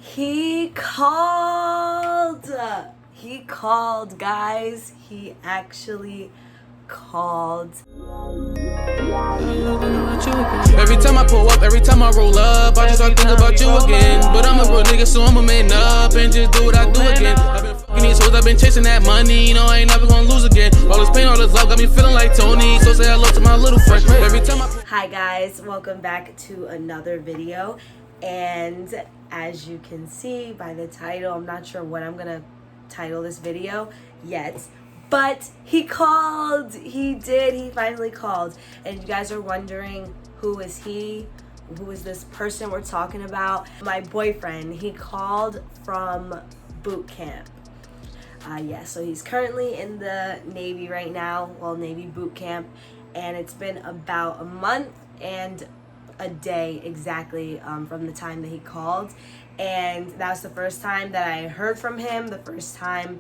He called. He called, guys. He actually called. Every time I pull up, every time I roll up, I just start thinking about you again. But I'm a real nigga, so I'ma man up and just do what I do again. I've been fucking these hoes, I've been chasing that money, you know I ain't never gonna lose again. All this pain, all this love got me feeling like Tony, so say hello to my little friend. Every time I... Hi guys, welcome back to another video. And as you can see by the title, I'm not sure what I'm gonna title this video yet, but he called. He did. He finally called. And you guys are wondering, who is he? Who is this person we're talking about? My boyfriend. He called from boot camp. Yeah, so he's currently in the Navy right now, well, Navy boot camp, and it's been about a month and a day exactly from the time that he called. And that was the first time that I heard from him, the first time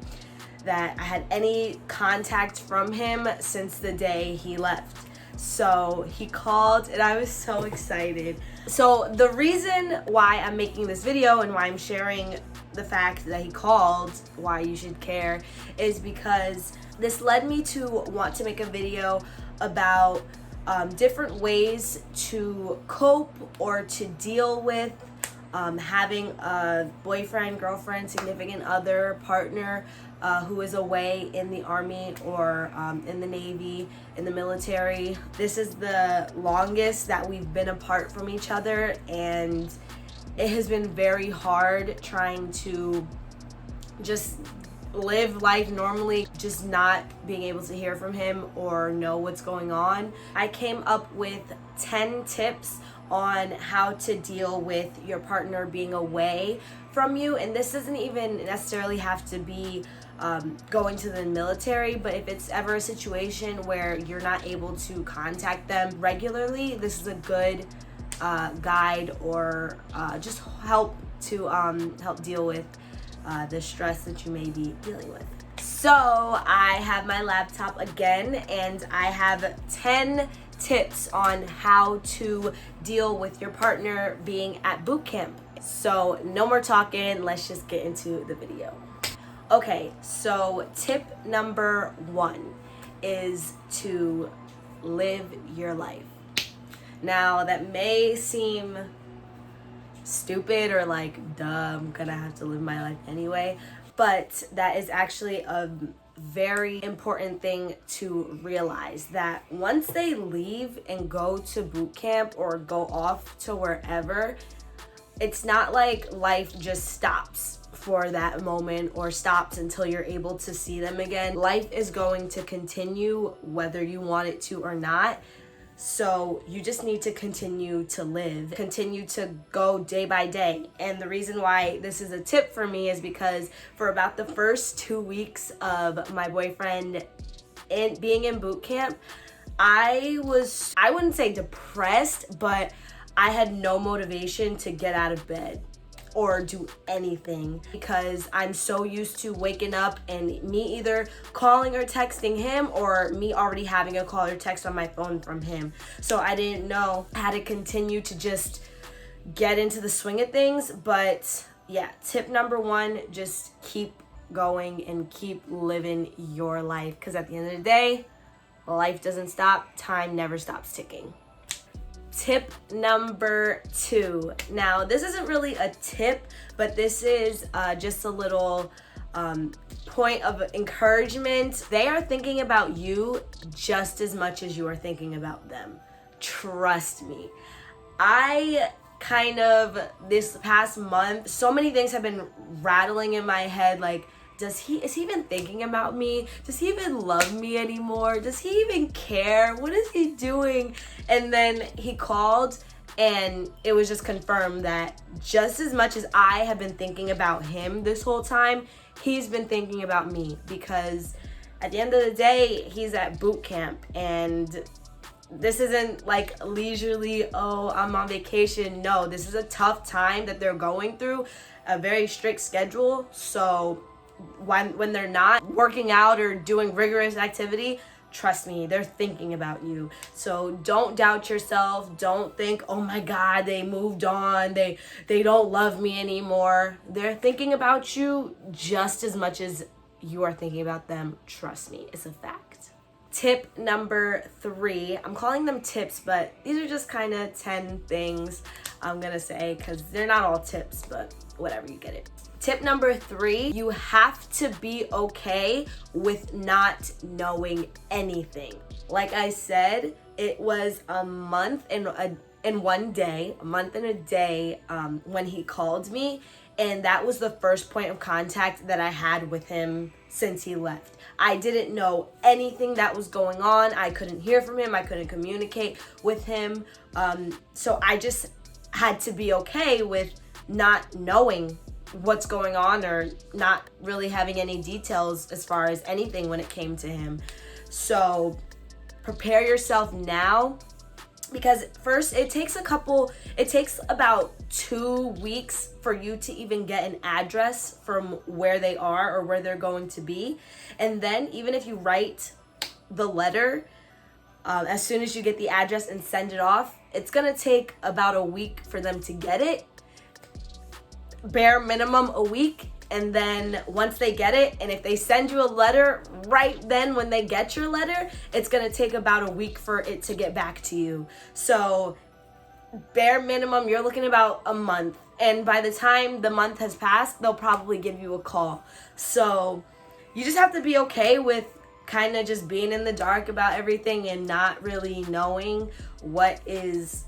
that I had any contact from him since the day he left. So he called and I was so excited. So the reason why I'm making this video and why I'm sharing the fact that he called, why you should care, is because this led me to want to make a video about different ways to cope or to deal with having a boyfriend, girlfriend, significant other, partner who is away in the Army or in the Navy, in the military. This is the longest that we've been apart from each other, and it has been very hard trying to just live life normally, just not being able to hear from him or know what's going on. I came up with 10 tips on how to deal with your partner being away from you, and this doesn't even necessarily have to be going to the military, but if it's ever a situation where you're not able to contact them regularly, this is a good guide or just help to help deal with the stress that you may be dealing with. So I have my laptop again, and I have 10 tips on how to deal with your partner being at boot camp. So no more talking, let's just get into the video. Okay, so tip number 1 is to live your life. Now that may seem stupid or like, duh, I'm gonna have to live my life anyway, but that is actually a very important thing to realize, that once they leave and go to boot camp or go off to wherever, it's not like life just stops for that moment or stops until you're able to see them again. Life is going to continue whether you want it to or not. So you just need to continue to live, continue to go day by day. And the reason why this is a tip for me is because for about the first 2 weeks of my boyfriend being in boot camp, I wouldn't say depressed, but I had no motivation to get out of bed or do anything, because I'm so used to waking up and me either calling or texting him or me already having a call or text on my phone from him. So I didn't know how to continue to just get into the swing of things. But yeah, tip number 1, just keep going and keep living your life, because at the end of the day, life doesn't stop, time never stops ticking. Tip number 2. Now, this isn't really a tip, but this is just a little point of encouragement. They are thinking about you just as much as you are thinking about them. Trust me. This past month, so many things have been rattling in my head, like, is he even thinking about me? Does he even love me anymore? Does he even care? What is he doing? And then he called, and it was just confirmed that just as much as I have been thinking about him this whole time, he's been thinking about me, because at the end of the day, he's at boot camp, and this isn't like leisurely, oh, I'm on vacation. No, this is a tough time that they're going through, a very strict schedule. So when they're not working out or doing rigorous activity, trust me, they're thinking about you. So don't doubt yourself. Don't think, oh my God, they moved on. They don't love me anymore. They're thinking about you just as much as you are thinking about them. Trust me, it's a fact. Tip number 3, I'm calling them tips, but these are just kind of 10 things I'm gonna say, because they're not all tips, but whatever, you get it. Tip number 3, you have to be okay with not knowing anything. Like I said, it was a month and a day when he called me, and that was the first point of contact that I had with him since he left. I didn't know anything that was going on. I couldn't hear from him. I couldn't communicate with him. So I just had to be okay with not knowing what's going on, or not really having any details as far as anything when it came to him. So prepare yourself now, because first it takes about 2 weeks for you to even get an address from where they are or where they're going to be. And then even if you write the letter, as soon as you get the address and send it off, it's gonna take about a week for them to get it. Bare minimum a week. And then once they get it, and if they send you a letter right then when they get your letter, it's gonna take about a week for it to get back to you. So bare minimum, you're looking about a month. And by the time the month has passed, they'll probably give you a call. So you just have to be okay with kind of just being in the dark about everything and not really knowing what is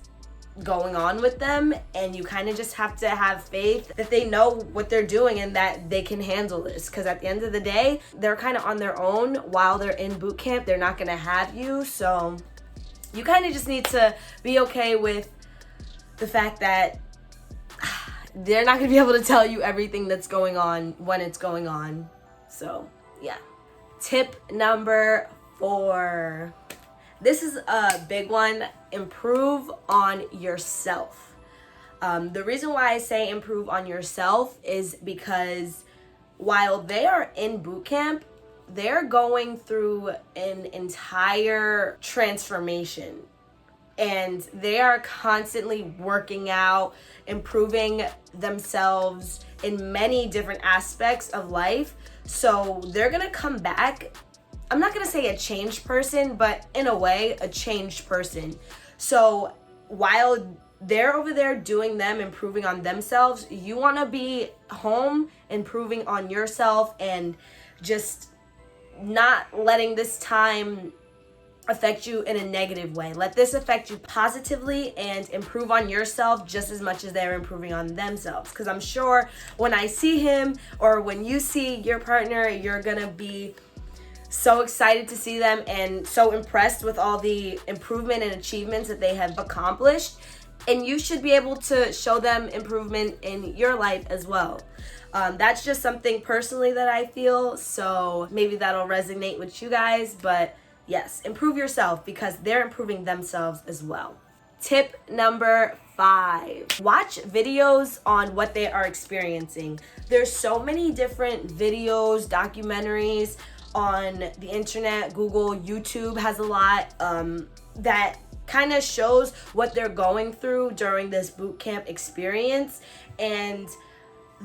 going on with them. And you kind of just have to have faith that they know what they're doing and that they can handle this, because at the end of the day, they're kind of on their own while they're in boot camp. They're not going to have you. So you kind of just need to be okay with the fact that they're not going to be able to tell you everything that's going on when it's going on. So yeah. Tip number 4. This is a big one. Improve on yourself. The reason why I say improve on yourself is because while they are in boot camp, they're going through an entire transformation. And they are constantly working out, improving themselves in many different aspects of life. So they're going to come back, I'm not going to say a changed person, but in a way, a changed person. So while they're over there doing them, improving on themselves, you want to be home, improving on yourself, and just not letting this time affect you in a negative way. Let this affect you positively and improve on yourself just as much as they're improving on themselves. Because I'm sure when I see him, or when you see your partner, you're gonna be so excited to see them and so impressed with all the improvement and achievements that they have accomplished. And you should be able to show them improvement in your life as well. That's just something personally that I feel, so maybe that'll resonate with you guys. But yes, improve yourself because they're improving themselves as well. Tip number 5, watch videos on what they are experiencing. There's so many different videos, documentaries on the internet. Google, YouTube has a lot that kind of shows what they're going through during this boot camp experience. And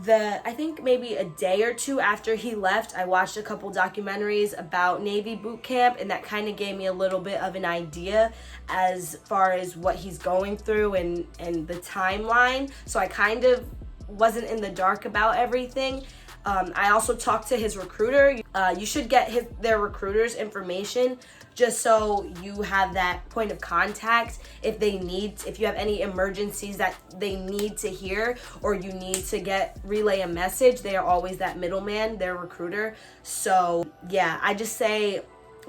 I think maybe a day or two after he left, I watched a couple documentaries about Navy boot camp, and that kind of gave me a little bit of an idea as far as what he's going through and the timeline. So I kind of wasn't in the dark about everything. I also talked to his recruiter. You should get their recruiter's information just so you have that point of contact if you have any emergencies that they need to hear, or you need to relay a message. They are always that middleman, their recruiter. So yeah, I just say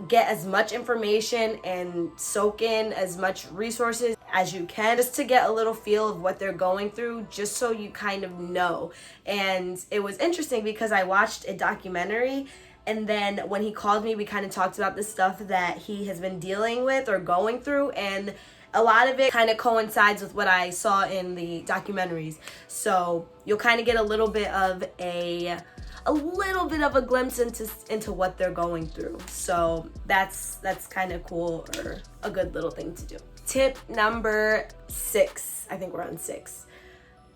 get as much information and soak in as much resources as you can, just to get a little feel of what they're going through, just so you kind of know. And it was interesting because I watched a documentary, and then when he called me, we kind of talked about the stuff that he has been dealing with or going through, and a lot of it kind of coincides with what I saw in the documentaries. So you'll kind of get a little bit of a a little bit of a glimpse into what they're going through. So that's kind of cool, or a good little thing to do. Tip number 6. I think we're on 6.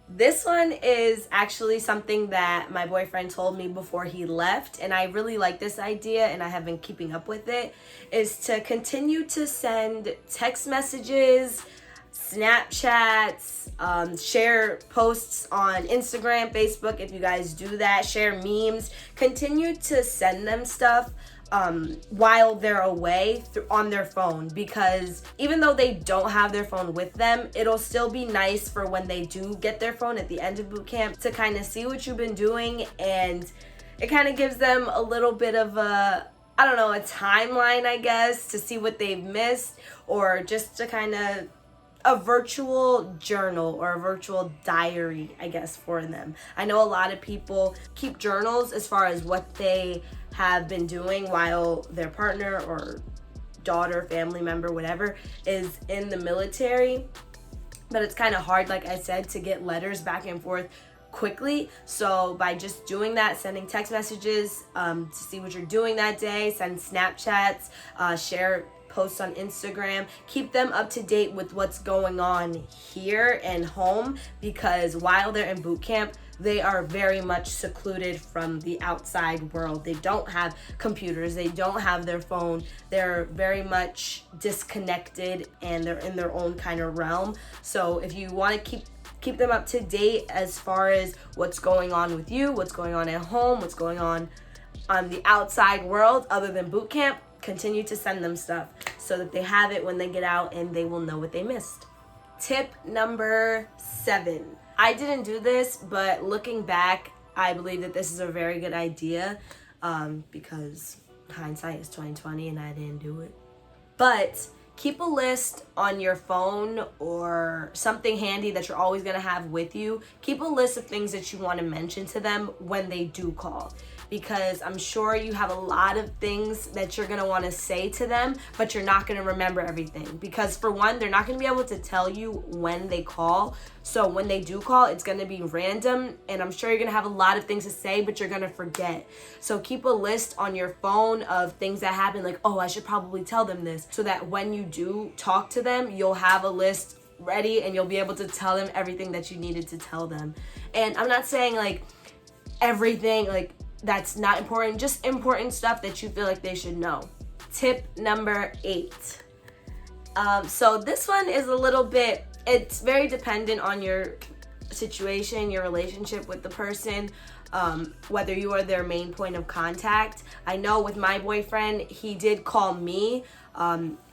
This one is actually something that my boyfriend told me before he left, and I really like this idea and I have been keeping up with it, is to continue to send text messages, Snapchats, share posts on Instagram, Facebook if you guys do that, share memes, continue to send them stuff while they're away on their phone, because even though they don't have their phone with them, it'll still be nice for when they do get their phone at the end of boot camp to kind of see what you've been doing, and it kind of gives them a little bit of a, I don't know, a timeline, I guess, to see what they've missed, or just to kind of a virtual journal or a virtual diary, I guess, for them. I know a lot of people keep journals as far as what they have been doing while their partner or daughter, family member, whatever, is in the military. But it's kind of hard, like I said, to get letters back and forth quickly. So by just doing that, sending text messages to see what you're doing that day, send Snapchats, share posts on Instagram, keep them up to date with what's going on here and home, because while they're in boot camp, they are very much secluded from the outside world. They don't have computers, they don't have their phone, they're very much disconnected and they're in their own kind of realm. So if you want to keep them up to date as far as what's going on with you, what's going on at home, what's going on the outside world other than boot camp, continue to send them stuff so that they have it when they get out and they will know what they missed. Tip number 7. I didn't do this, but looking back, I believe that this is a very good idea, because hindsight is 20/20 and I didn't do it. But keep a list on your phone or something handy that you're always going to have with you. Keep a list of things that you want to mention to them when they do call, because I'm sure you have a lot of things that you're going to want to say to them, but you're not going to remember everything, because for one, they're not going to be able to tell you when they call. So when they do call, it's going to be random, and I'm sure you're going to have a lot of things to say, but you're going to forget. So keep a list on your phone of things that happen, like, oh, I should probably tell them this, so that when you do talk to them, you'll have a list ready and you'll be able to tell them everything that you needed to tell them. And I'm not saying like everything like that's not important, just important stuff that you feel like they should know. Tip number 8. So this one is a little bit, it's very dependent on your situation, your relationship with the person, whether you are their main point of contact. I know with my boyfriend, he did call me.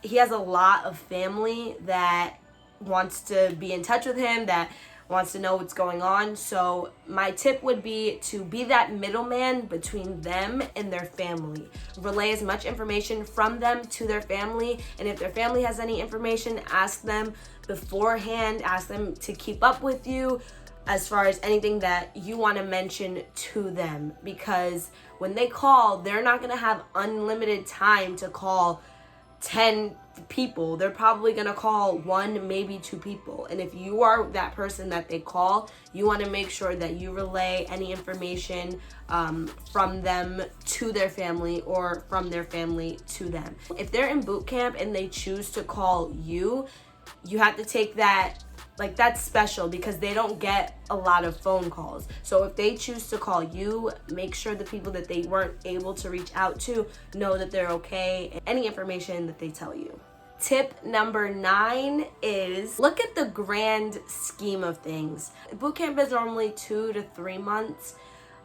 He has a lot of family that wants to be in touch with him, that wants to know what's going on. So my tip would be to be that middleman between them and their family. Relay as much information from them to their family, and if their family has any information, ask them beforehand, ask them to keep up with you as far as anything that you want to mention to them, because when they call, they're not going to have unlimited time to call 10 people. They're probably gonna call 1, maybe 2 people, and if you are that person that they call, you want to make sure that you relay any information from them to their family, or from their family to them. If they're in boot camp and they choose to call you, you have to take that, like, that's special, because they don't get a lot of phone calls. So if they choose to call you, make sure the people that they weren't able to reach out to know that they're okay, and any information that they tell you. Tip number 9 is look at the grand scheme of things. Boot camp is normally 2 to 3 months.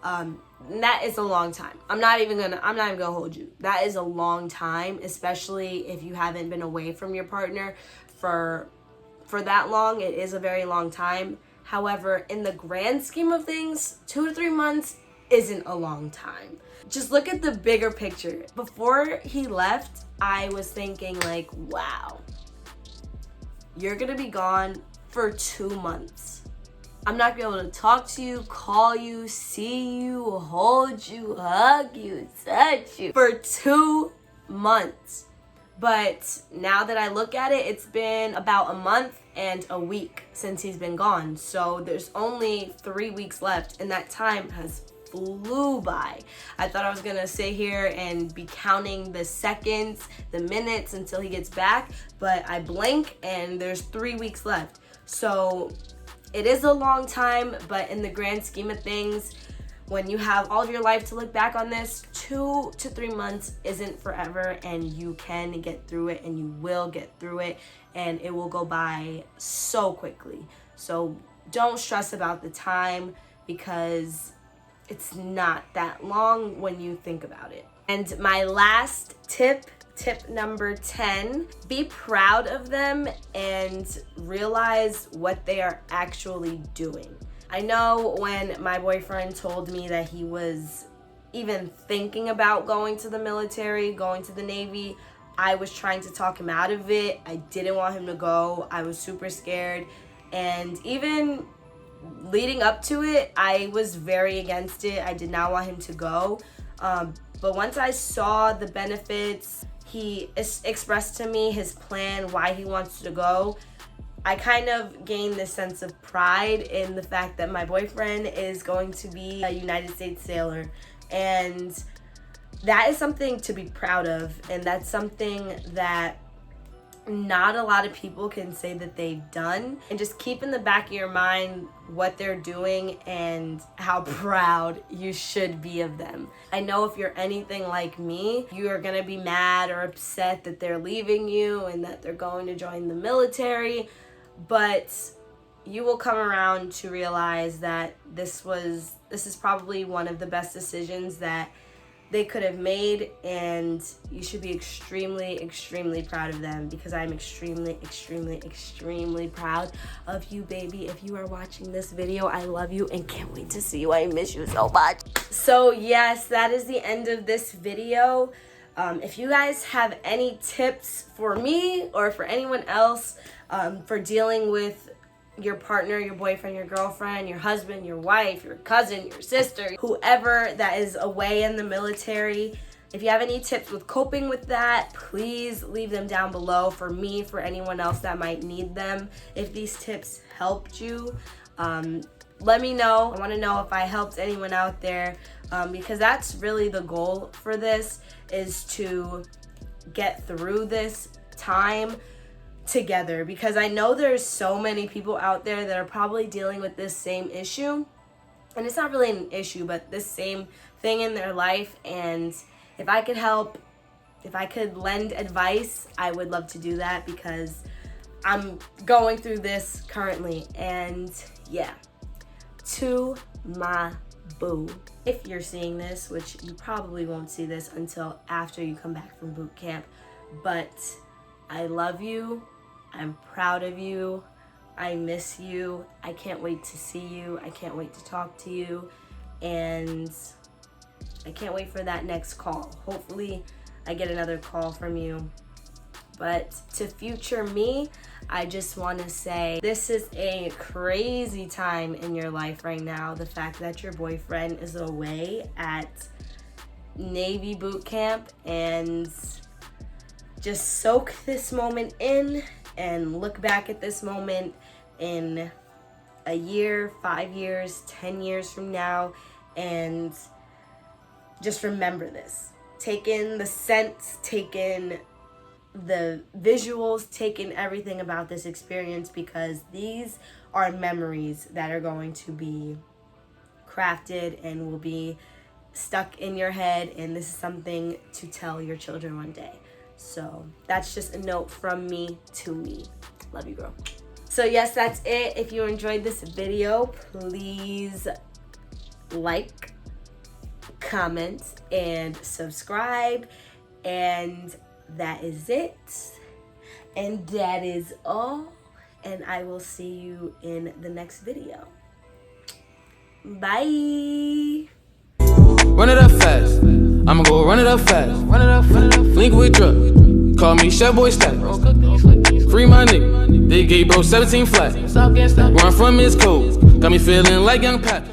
And that is a long time. I'm not even gonna hold you. That is a long time, especially if you haven't been away from your partner for that long. It is a very long time. However, in the grand scheme of things, 2 to 3 months isn't a long time. Just look at the bigger picture. Before he left, I was thinking like, wow, you're gonna be gone for 2 months. I'm not gonna be able to talk to you, call you, see you, hold you, hug you, touch you for 2 months. But now that I look at it, it's been about a month and a week since he's been gone. So there's only 3 weeks left, and that time has flew by. I thought I was gonna sit here and be counting the seconds, the minutes until he gets back, but I blink and there's 3 weeks left. So it is a long time, but in the grand scheme of things, when you have all of your life to look back on this, 2 to 3 months isn't forever, and you can get through it, and you will get through it, and it will go by so quickly. So don't stress about the time, because it's not that long when you think about it. And my last tip number 10, be proud of them and realize what they are actually doing. I know when my boyfriend told me that he was even thinking about going to the military, going to the Navy, I was trying to talk him out of it. I didn't want him to go. I was super scared. And even leading up to it, I was very against it. I did not want him to go. But once I saw the benefits, he expressed to me his plan, why he wants to go, I kind of gained this sense of pride in the fact that my boyfriend is going to be a United States sailor. And that is something to be proud of. And that's something that not a lot of people can say that they've done. And just keep in the back of your mind what they're doing and how proud you should be of them. I know if you're anything like me, you are gonna be mad or upset that they're leaving you and that they're going to join the military. But you will come around to realize that this is probably one of the best decisions that they could have made, and you should be extremely, extremely proud of them, because I'm extremely, extremely, extremely proud of you, baby. If you are watching this video, I love you and can't wait to see you. I miss you so much. So yes, that is the end of this video. If you guys have any tips for me or for anyone else for dealing with your partner, your boyfriend, your girlfriend, your husband, your wife, your cousin, your sister, whoever that is away in the military, if you have any tips with coping with that, please leave them down below for me, for anyone else that might need them. If these tips helped you, let me know. I want to know if I helped anyone out there, because that's really the goal for this, is to get through this time together, because I know there's so many people out there that are probably dealing with this same issue, and it's not really an issue, but this same thing in their life. And if I could help, if I could lend advice, I would love to do that, because I'm going through this currently. And yeah, to my boo, if you're seeing this, which you probably won't see this until after you come back from boot camp, but I love you. I'm proud of you. I miss you. I can't wait to see you. I can't wait to talk to you. And I can't wait for that next call. Hopefully I get another call from you. But to future me, I just want to say this is a crazy time in your life right now. The fact that your boyfriend is away at Navy boot camp, and just soak this moment in and look back at this moment in a year, 5 years, 10 years from now, and just remember this. Take in the scents, take in the visuals, take in everything about this experience, because these are memories that are going to be crafted and will be stuck in your head, and this is something to tell your children one day. So that's just a note from me to me. Love you, girl. So yes, that's it. If you enjoyed this video, please like, comment, and subscribe. And that is it. And that is all. And I will see you in the next video. Bye. Run it up fast. I'ma go run it up fast. Link with truck. Call me Chef Boy Stack. Free my nigga. They gave bro 17 flat. Where I'm from is cold. Got me feeling like young Pat.